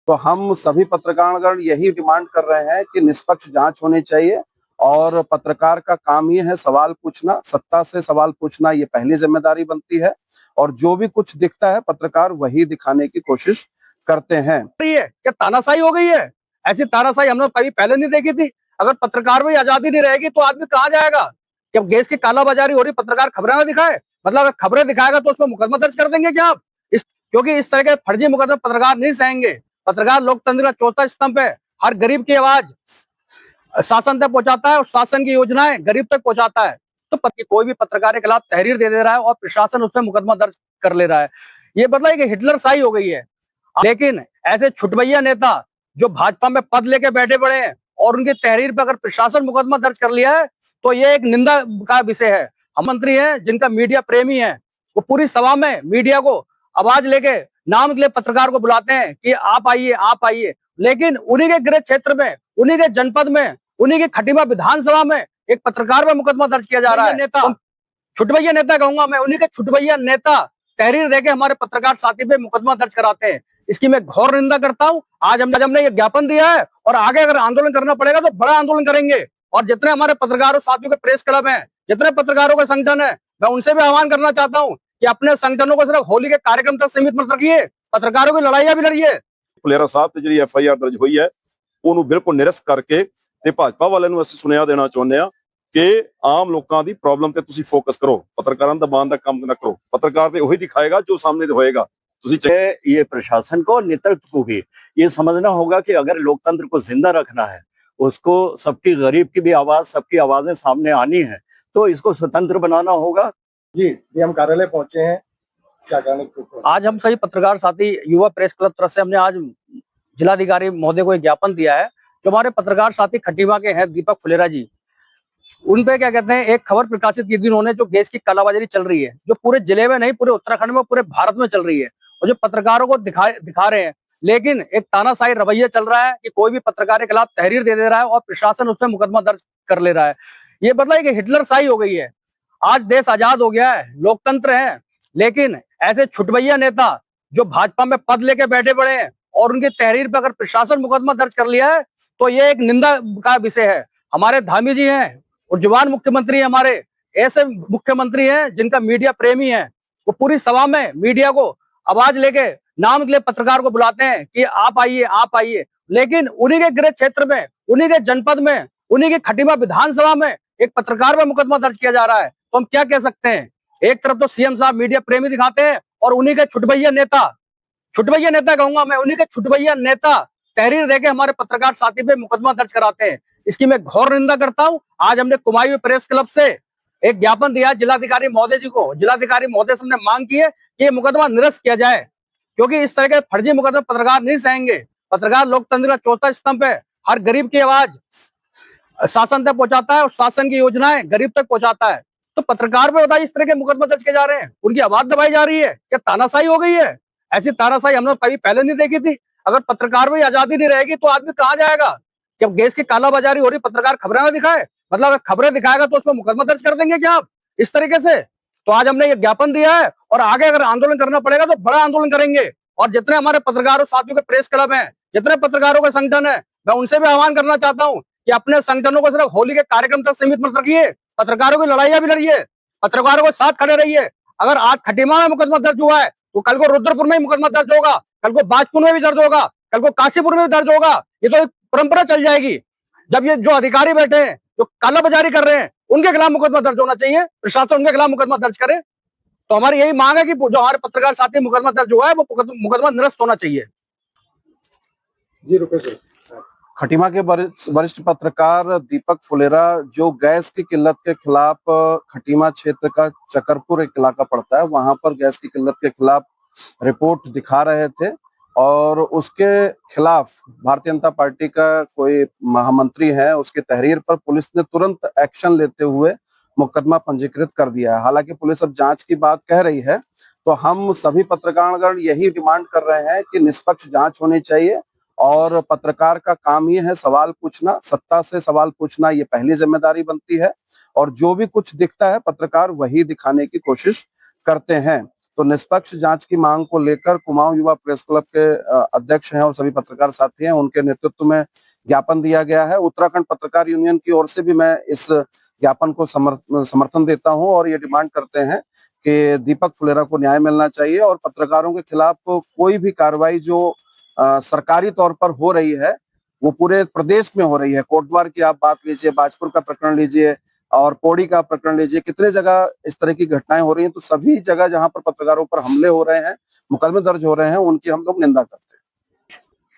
तो हम सभी पत्रकारगण यही डिमांड कर रहे हैं कि निष्पक्ष जांच होनी चाहिए और पत्रकार का काम ये है सवाल पूछना, सत्ता से सवाल पूछना ये पहली जिम्मेदारी बनती है और जो भी कुछ दिखता है पत्रकार वही दिखाने की कोशिश करते हैं। क्या तानाशाही हो गई है? ऐसी तानाशाही हमने कभी पहले नहीं देखी थी। अगर पत्रकार में आजादी नहीं रहेगी तो आदमी कहाँ जाएगा? जब देश की कालाबाजारी हो रही, पत्रकार खबरें ना दिखाए, मतलब अगर खबरें दिखाएगा तो उसमें मुकदमा दर्ज कर देंगे क्या आप? क्योंकि इस तरह के फर्जी मुकदमे पत्रकार नहीं सहेंगे। पत्रकार लोकतंत्र का चौथा स्तंभ है। हर गरीब की आवाज शासन तक पहुंचाता है और शासन की योजनाएं गरीब तक पहुंचाता है। तो कोई भी पत्रकार के खिलाफ तहरीर दे रहा है और प्रशासन उसमें मुकदमा दर्ज कर ले रहा है। ये मतलब कि हिटलर शाही हो गई है। लेकिन ऐसे छुटभैया नेता जो भाजपा में पद लेके बैठे पड़े हैं और उनकी तहरीर पर अगर प्रशासन मुकदमा दर्ज कर लिया है तो ये एक निंदा का विषय है। हम मंत्री हैं जिनका मीडिया प्रेमी है, वो पूरी सभा में मीडिया को आवाज लेके नाम के लिए पत्रकार को बुलाते हैं कि आप आइए आप आइए, लेकिन उन्हीं के गृह क्षेत्र में, उन्हीं के जनपद में, उन्हीं के खटीमा विधानसभा में एक पत्रकार पर मुकदमा दर्ज किया जा रहा है। नेता, छुटभैया नेता कहूंगा मैं, उन्हीं के छुटभैया नेता तहरीर देके हमारे पत्रकार साथी पे मुकदमा दर्ज कराते हैं। इसकी मैं घोर निंदा करता हूं। आज हमने ये ज्ञापन दिया है और आगे अगर आंदोलन करना पड़ेगा तो बड़ा आंदोलन करेंगे। और जितने हमारे पत्रकारों साथियों के प्रेस क्लब हैं, जितने पत्रकारों के संगठन है, मैं उनसे भी आह्वान करना चाहता हूं कि अपने संगठनों को सिर्फ होली के कार्यक्रम तक सीमित मत रखिए, पत्रकारों की लड़ाइयां भी लड़िए। ਫੁਲੇਰਾ ਸਾਹਿਬ ਤੇ ਜਿਹੜੀ FIR ਦਰਜ ਹੋਈ ਹੈ ਉਹਨੂੰ ਬਿਲਕੁਲ ਨਿਰਸਤ ਕਰਕੇ ਤੇ ਭਾਜਪਾ ਵਾਲਿਆਂ ਨੂੰ ਅਸੀਂ ਸੁਨੇਹਾ ਦੇਣਾ ਚਾਹੁੰਦੇ ਆ ਕਿ ਆਮ ਲੋਕਾਂ ਦੀ ਪ੍ਰੋਬਲਮ ਤੇ ਤੁਸੀਂ ਫੋਕਸ ਕਰੋ, ਪੱਤਰਕਾਰਾਂ ਦਾ ਦਬਾਅ ਦਾ ਕੰਮ ਨਾ ਕਰੋ। ਪੱਤਰਕਾਰ ਤੇ ਉਹੀ ਦਿਖਾਏਗਾ जो सामने होएगा। ये प्रशासन को और नेतृत्व को भी ये समझना होगा कि अगर लोकतंत्र को जिंदा रखना है, उसको सबकी गरीब की भी आवाज, सबकी आवाजें सामने आनी है, तो इसको स्वतंत्र बनाना होगा। जी हम कार्यालय पहुंचे हैं, क्या कहने आज हम सभी पत्रकार साथी युवा प्रेस क्लब तरफ से हमने आज जिलाधिकारी महोदय को एक ज्ञापन दिया है। जो हमारे पत्रकार साथी खटीमा के हैं दीपक फुलेरा जी, उन पे क्या कहते हैं एक खबर प्रकाशित की थी उन्होंने, जो गैस की कालाबाजारी चल रही है, जो पूरे जिले में नहीं पूरे उत्तराखंड में पूरे भारत में चल रही है, और जो पत्रकारों को दिखा रहे हैं। लेकिन एक तानाशाही रवैया चल रहा है कि कोई भी पत्रकार के खिलाफ तहरीर दे रहा है और प्रशासन उसमें मुकदमा दर्ज कर ले रहा है। ये मतलब कि हिटलर शाही हो गई है। आज देश आजाद हो गया है, लोकतंत्र है, लेकिन ऐसे छुटभैया नेता जो भाजपा में पद लेके बैठे पड़े हैं और उनकी तहरीर पर अगर प्रशासन मुकदमा दर्ज कर लिया है तो ये एक निंदा का विषय है। हमारे धामी जी हैं और जवान मुख्यमंत्री है, हमारे ऐसे मुख्यमंत्री हैं जिनका मीडिया प्रेमी है, वो पूरी सभा में मीडिया को आवाज लेके नाम के लिए पत्रकार को बुलाते हैं कि आप आइए आप आइए, लेकिन उन्हीं के गृह क्षेत्र में, उन्हीं के जनपद में, उन्हीं के खटीमा विधानसभा में एक पत्रकार पर मुकदमा दर्ज किया जा रहा है। तो हम क्या कह सकते हैं? एक तरफ तो सीएम साहब मीडिया प्रेमी दिखाते हैं और उन्हीं के छुटभैया नेता कहूंगा मैं, उन्हीं के छुटभैया नेता तहरीर देके हमारे पत्रकार साथी पे मुकदमा दर्ज कराते हैं। इसकी मैं घोर निंदा करता हूं। आज हमने कुमायूं प्रेस क्लब से एक ज्ञापन दिया जिलाधिकारी महोदय जी को। जिलाधिकारी महोदय से हमने मांग की है कि ये मुकदमा निरस्त किया जाए, क्योंकि इस तरह के फर्जी मुकदमे पत्रकार नहीं सहेंगे। पत्रकार लोकतंत्र का चौथा स्तंभ है। हर गरीब की आवाज शासन तक पहुंचाता है और शासन की योजनाएं गरीब तक पहुंचाता है। तो पत्रकार पे बताइए इस तरह के मुकदमे दर्ज किए जा रहे हैं, उनकी आवाज दबाई जा रही है। क्या तानाशाही हो गई है? ऐसी तानाशाही हमने कभी पहले नहीं देखी थी। अगर पत्रकार में आजादी नहीं रहेगी तो आदमी कहाँ जाएगा? जब गैस की कालाबाजारी हो रही, पत्रकार खबरें ना दिखाए, मतलब अगर खबरें दिखाएगा तो उसमें मुकदमा दर्ज कर देंगे क्या आप इस तरीके से? तो आज हमने ये ज्ञापन दिया है और आगे अगर आंदोलन करना पड़ेगा तो बड़ा आंदोलन करेंगे। और जितने हमारे पत्रकारों साथियों के प्रेस क्लब हैं, जितने पत्रकारों के संगठन है, मैं उनसे भी आह्वान करना चाहता हूँ कि अपने संगठनों को सिर्फ होली के कार्यक्रम तक सीमित मत रखिए, पत्रकारों की लड़ाइयां भी लड़िए, पत्रकारों के साथ खड़े रहिए। अगर आज खटीमा में मुकदमा दर्ज हुआ है तो कल को रुद्रपुर में ही मुकदमा दर्ज होगा, कल को बाजपुर में भी दर्ज होगा, कल को काशीपुर में भी दर्ज होगा। ये तो एक परंपरा चल जाएगी। जब ये जो अधिकारी बैठे हैं जो कालाबाजारी कर रहे हैं उनके खिलाफ मुकदमा दर्ज होना चाहिए, प्रशासन उनके खिलाफ मुकदमा दर्ज करे। तो हमारी यही मांग है कि जो हमारे पत्रकार साथी मुकदमा दर्ज हुआ है वो मुकदमा निरस्त होना चाहिए। जी रुपये खटीमा के वरिष्ठ पत्रकार दीपक फुलेरा जो गैस की किल्लत के खिलाफ खटीमा क्षेत्र का चकरपुर एक इलाका पड़ता है, वहां पर गैस की किल्लत के खिलाफ रिपोर्ट दिखा रहे थे और उसके खिलाफ भारतीय जनता पार्टी का कोई महामंत्री है, उसकी तहरीर पर पुलिस ने तुरंत एक्शन लेते हुए मुकदमा पंजीकृत कर दिया है। हालांकि पुलिस अब जांच की बात कह रही है, तो हम सभी पत्रकारगण यही डिमांड कर रहे हैं कि निष्पक्ष जांच होनी चाहिए और पत्रकार का काम ये है सवाल पूछना, सत्ता से सवाल पूछना ये पहली जिम्मेदारी बनती है और जो भी कुछ दिखता है पत्रकार वही दिखाने की कोशिश करते हैं। तो निष्पक्ष जांच की मांग को लेकर कुमाऊं युवा प्रेस क्लब के अध्यक्ष हैं और सभी पत्रकार साथी हैं, उनके नेतृत्व में ज्ञापन दिया गया है। उत्तराखंड पत्रकार यूनियन की ओर से भी मैं इस ज्ञापन को समर्थन देता हूं और ये डिमांड करते हैं कि दीपक फुलेरा को न्याय मिलना चाहिए और पत्रकारों के खिलाफ कोई भी कार्रवाई जो सरकारी तौर पर हो रही है वो पूरे प्रदेश में हो रही है। कोटद्वार की आप बात लीजिए, बाजपुर का प्रकरण लीजिए और पौड़ी का प्रकरण लीजिए, कितने जगह इस तरह की घटनाएं हो रही हैं। तो सभी जगह जहां पर पत्रकारों पर हमले हो रहे हैं, मुकदमे दर्ज हो रहे हैं, उनकी हम लोग निंदा करते हैं।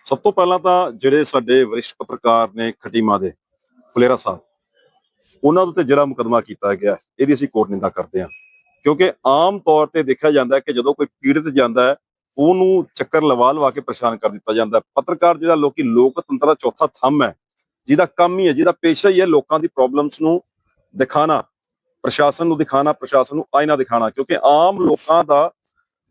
ਸਭ ਤੋਂ ਪਹਿਲਾਂ ਤਾਂ ਜਿਹੜੇ ਸਾਡੇ ਵਰਿਸ਼ਟ ਪੱਤਰਕਾਰ ਨੇ ਖਟੀਮਾ ਦੇ ਫੁਲੇਰਾ ਸਾਹਿਬ, ਉਹਨਾਂ ਦੇ ਉੱਤੇ ਜਿਹੜਾ ਮੁਕੱਦਮਾ ਕੀਤਾ ਗਿਆ ਇਹਦੀ ਅਸੀਂ ਕੋਰਟ ਨਿੰਦਾ ਕਰਦੇ ਹਾਂ। ਕਿਉਂਕਿ ਆਮ ਤੌਰ ਤੇ ਦੇਖਿਆ ਜਾਂਦਾ ਹੈ ਕਿ ਜਦੋਂ ਕੋਈ ਪੀੜਤ ਜਾਂਦਾ ਹੈ ਉਹਨੂੰ ਚੱਕਰ ਲਵਾ ਕੇ ਪਰੇਸ਼ਾਨ ਕਰ ਦਿੱਤਾ ਜਾਂਦਾ ਹੈ। ਪੱਤਰਕਾਰ ਜਿਹੜਾ ਲੋਕਤੰਤਰ ਦਾ ਚੌਥਾ ਥੰਮ ਹੈ, ਜਿਹਦਾ ਕੰਮ ਹੀ ਹੈ, ਜਿਹਦਾ ਪੇਸ਼ਾ ਹੀ ਹੈ ਲੋਕਾਂ ਦੀ ਪ੍ਰੋਬਲਮਸ ਨੂੰ ਦਿਖਾਣਾ, ਪ੍ਰਸ਼ਾਸਨ ਨੂੰ ਦਿਖਾਣਾ, ਪ੍ਰਸ਼ਾਸਨ ਨੂੰ ਆਇਨਾ ਦਿਖਾਣਾ। ਕਿਉਂਕਿ ਆਮ ਲੋਕਾਂ ਦਾ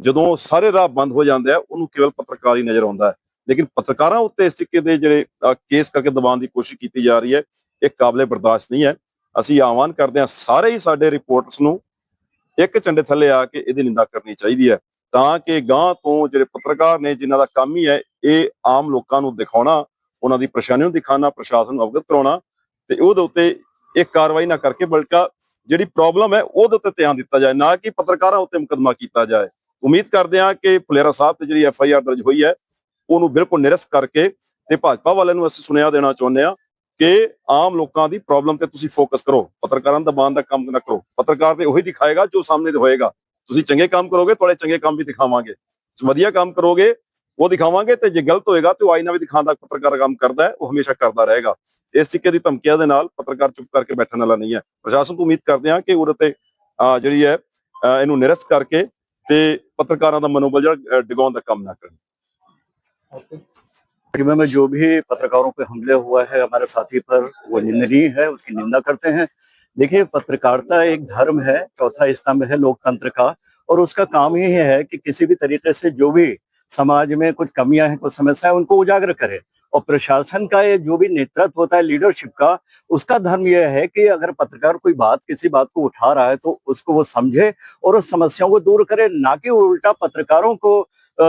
ਜਦੋਂ ਸਾਰੇ ਰਾਹ ਬੰਦ ਹੋ ਜਾਂਦੇ ਆ ਉਹਨੂੰ ਕੇਵਲ ਪੱਤਰਕਾਰ ਹੀ ਨਜ਼ਰ ਆਉਂਦਾ ਹੈ। ਲੇਕਿਨ ਪੱਤਰਕਾਰਾਂ ਉੱਤੇ ਇਸ ਤਰੀਕੇ ਦੇ ਜਿਹੜੇ ਕੇਸ ਕਰਕੇ ਦਬਾਉਣ ਦੀ ਕੋਸ਼ਿਸ਼ ਕੀਤੀ ਜਾ ਰਹੀ ਹੈ, ਇਹ ਕਾਬਲੇ ਬਰਦਾਸ਼ਤ ਨਹੀਂ ਹੈ। ਅਸੀਂ ਆਹਵਾਨ ਕਰਦੇ ਹਾਂ ਸਾਰੇ ਹੀ ਸਾਡੇ ਰਿਪੋਰਟਰਸ ਨੂੰ ਇੱਕ ਝੰਡੇ ਥੱਲੇ ਆ ਕੇ ਇਹਦੀ ਨਿੰਦਾ ਕਰਨੀ ਚਾਹੀਦੀ ਹੈ, ਤਾਂ ਕਿ ਗਾਂ ਤੋਂ ਜਿਹੜੇ ਪੱਤਰਕਾਰ ਨੇ ਜਿਨ੍ਹਾਂ ਦਾ ਕੰਮ ਹੀ ਹੈ ਇਹ ਆਮ ਲੋਕਾਂ ਨੂੰ ਦਿਖਾਉਣਾ, ਉਹਨਾਂ ਦੀ ਪਰੇਸ਼ਾਨੀ ਨੂੰ ਦਿਖਾਉਣਾ, ਪ੍ਰਸ਼ਾਸਨ ਨੂੰ ਅਵਗਤ ਕਰਾਉਣਾ, ਤੇ ਉਹਦੇ ਉੱਤੇ ਇੱਕ ਕਾਰਵਾਈ ਨਾ ਕਰਕੇ ਬਲਕਿ ਜਿਹੜੀ ਪ੍ਰੋਬਲਮ ਹੈ ਉਹਦੇ ਉੱਤੇ ਧਿਆਨ ਦਿੱਤਾ ਜਾਏ, ਨਾ ਕਿ ਪੱਤਰਕਾਰਾਂ ਉੱਤੇ ਮੁਕੱਦਮਾ ਕੀਤਾ ਜਾਏ। ਉਮੀਦ ਕਰਦੇ ਹਾਂ ਕਿ ਫੁਲੇਰਾ ਸਾਹਿਬ ਤੇ ਜਿਹੜੀ FIR ਦਰਜ ਹੋਈ ਹੈ ਉਹਨੂੰ ਬਿਲਕੁਲ ਨਿਰਸਤ ਕਰਕੇ ਤੇ ਭਾਜਪਾ ਵਾਲਿਆਂ ਨੂੰ ਅਸੀਂ ਸੁਨੇਹਾ ਦੇਣਾ ਚਾਹੁੰਦੇ ਹਾਂ ਕਿ ਆਮ ਲੋਕਾਂ ਦੀ ਪ੍ਰੋਬਲਮ ਤੇ ਤੁਸੀਂ ਫੋਕਸ ਕਰੋ, ਪੱਤਰਕਾਰਾਂ ਦਾ ਦਬਾਉਣ ਦਾ ਕੰਮ ਨਾ ਕਰੋ। ਪੱਤਰਕਾਰ ਤੇ ਉਹੀ ਦਿਖਾਏਗਾ ਜੋ ਸਾਹਮਣੇ ਹੋਏਗਾ। ਤੁਸੀਂ ਚੰਗੇ ਕੰਮ ਕਰੋਗੇ, ਤੁਹਾਡੇ ਚੰਗੇ ਕੰਮ ਵੀ ਦਿਖਾਵਾਂਗੇ, ਵਧੀਆ ਕੰਮ ਕਰੋਗੇ ਉਹ ਦਿਖਾਵਾਂਗੇ, ਤੇ ਜੇ ਗਲਤ ਹੋਏਗਾ ਤੇ ਉਹ ਆਈਨਾ ਵੀ ਦਿਖਾਉਣ ਦਾ ਪੱਤਰਕਾਰ ਕੰਮ ਕਰਦਾ ਹੈ, ਉਹ ਹਮੇਸ਼ਾ ਕਰਦਾ ਰਹੇਗਾ। ਇਸ ਤਰੀਕੇ ਦੀ ਧਮਕੀਆਂ ਦੇ ਨਾਲ ਪੱਤਰਕਾਰ ਚੁੱਪ ਕਰਕੇ ਬੈਠਣ ਵਾਲਾ ਨਹੀਂ ਹੈ। ਪ੍ਰਸ਼ਾਸਨ ਤੋਂ ਉਮੀਦ ਕਰਦੇ ਹਾਂ ਕਿ ਉਹਦੇ ਤੇ ਜਿਹੜੀ ਹੈ ਇਹਨੂੰ ਨਿਰਸਤ ਕਰਕੇ ਤੇ ਪੱਤਰਕਾਰਾਂ ਦਾ ਮਨੋਬਲ ਜਿਹੜਾ ਡਿਗਾਉਣ ਦਾ ਕੰਮ ਨਾ ਕਰਨ। खटीमा में जो भी पत्रकारों पे हमले हुआ है हमारे साथी पर, वो निंदनीय है, उसकी निंदा करते हैं। देखिए, पत्रकारिता एक धर्म है, चौथा स्तंभ है लोकतंत्र का, और उसका काम ही है कि किसी भी तरीके से जो भी समाज में कुछ कमियां हैं, कुछ समस्याएं, उनको उजागर करे। और प्रशासन का ये जो भी नेतृत्व होता है लीडरशिप का, उसका धर्म यह है कि अगर पत्रकार कोई किसी बात को उठा रहा है तो उसको वो समझे और उस समस्याओं को दूर करे, ना कि उल्टा पत्रकारों को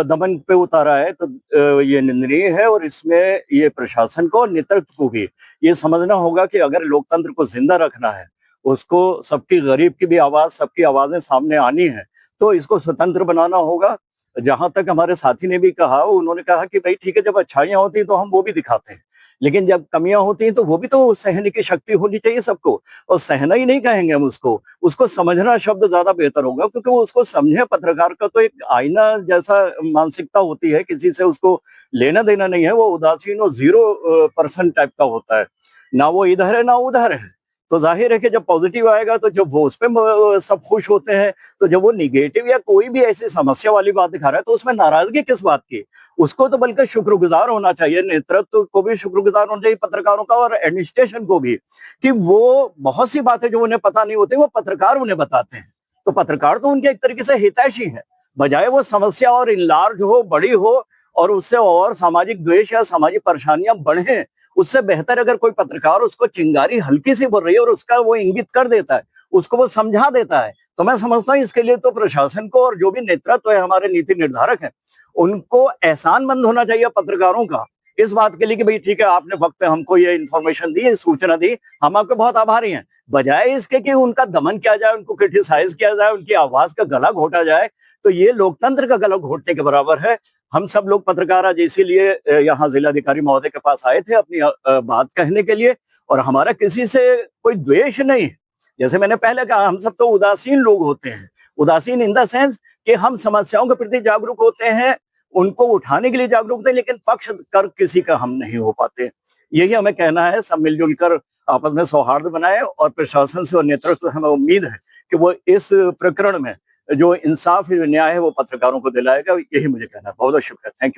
दमन पे उतारा है। तो ये निंदनीय है और इसमें ये प्रशासन को और नेतृत्व को भी ये समझना होगा कि अगर लोकतंत्र को जिंदा रखना है, उसको सबकी गरीब की भी आवाज, सबकी आवाजें सामने आनी है, तो इसको स्वतंत्र बनाना होगा। जहां तक हमारे साथी ने भी कहा, उन्होंने कहा कि भाई ठीक है, जब अच्छाइयां होती हैं तो हम वो भी दिखाते हैं, लेकिन जब कमियां होती हैं तो वो भी तो सहने की शक्ति होनी चाहिए सबको। और सहना ही नहीं कहेंगे हम उसको समझना शब्द ज्यादा बेहतर होगा, क्योंकि वो उसको समझे। पत्रकार का तो एक आईना जैसा मानसिकता होती है, किसी से उसको लेना देना नहीं है, वो उदासीन और 0% टाइप का होता है, ना वो इधर है ना उधर है। तो जाहिर है कि जब पॉजिटिव आएगा तो जब वो उस पर सब खुश होते हैं, तो जब वो निगेटिव या कोई भी ऐसी समस्या वाली बात दिखा रहा है तो उसमें नाराजगी किस बात की? उसको तो बल्कि शुक्रगुजार होना चाहिए, नेतृत्व को भी शुक्रगुजार होना चाहिए, पत्रकारों का और एडमिनिस्ट्रेशन को भी, कि वो बहुत सी बातें जो उन्हें पता नहीं होती वो पत्रकार उन्हें बताते हैं। तो पत्रकार तो उनके एक तरीके से हितैषी है, बजाय वो समस्या और इनलार्ज हो, बड़ी हो और उससे और सामाजिक द्वेष या सामाजिक परेशानियां बढ़े, उससे बेहतर अगर कोई पत्रकार उसको चिंगारी हल्की सी बढ़ रही है और उसका वो इंगित कर देता है, उसको वो समझा देता है, तो मैं समझता हूँ इसके लिए तो प्रशासन को और जो भी नेतृत्व है, हमारे नीति निर्धारक हैं, उनको एहसानमंद होना चाहिए पत्रकारों का इस बात के लिए कि भाई ठीक है, आपने वक्त पे हमको ये इन्फॉर्मेशन दी, सूचना दी, हम आपके बहुत आभारी हैं। बजाय इसके कि उनका दमन किया जाए, उनको क्रिटिसाइज किया जाए, उनकी आवाज का गला घोटा जाए, तो ये लोकतंत्र का गला घोटने के बराबर है। हम सब लोग पत्रकार आज इसीलिए यहाँ जिलाधिकारी महोदय के पास आए थे अपनी बात कहने के लिए, और हमारा किसी से कोई द्वेष नहीं है। जैसे मैंने पहले कहा, हम सब तो उदासीन लोग होते हैं, उदासीन इन द सेंस कि हम समस्याओं के प्रति जागरूक होते हैं, उनको उठाने के लिए जागरूक होते हैं, लेकिन पक्ष कर किसी का हम नहीं हो पाते। यही हमें कहना है, सब मिलजुल कर आपस में सौहार्द बनाए, और प्रशासन से और नेतृत्व से हमें उम्मीद है कि वो इस प्रकरण में जो इंसाफ न्याय है वो पत्रकारों को दिलाएगा। यही मुझे कहना है। बहुत बहुत शुक्रिया, थैंक यू।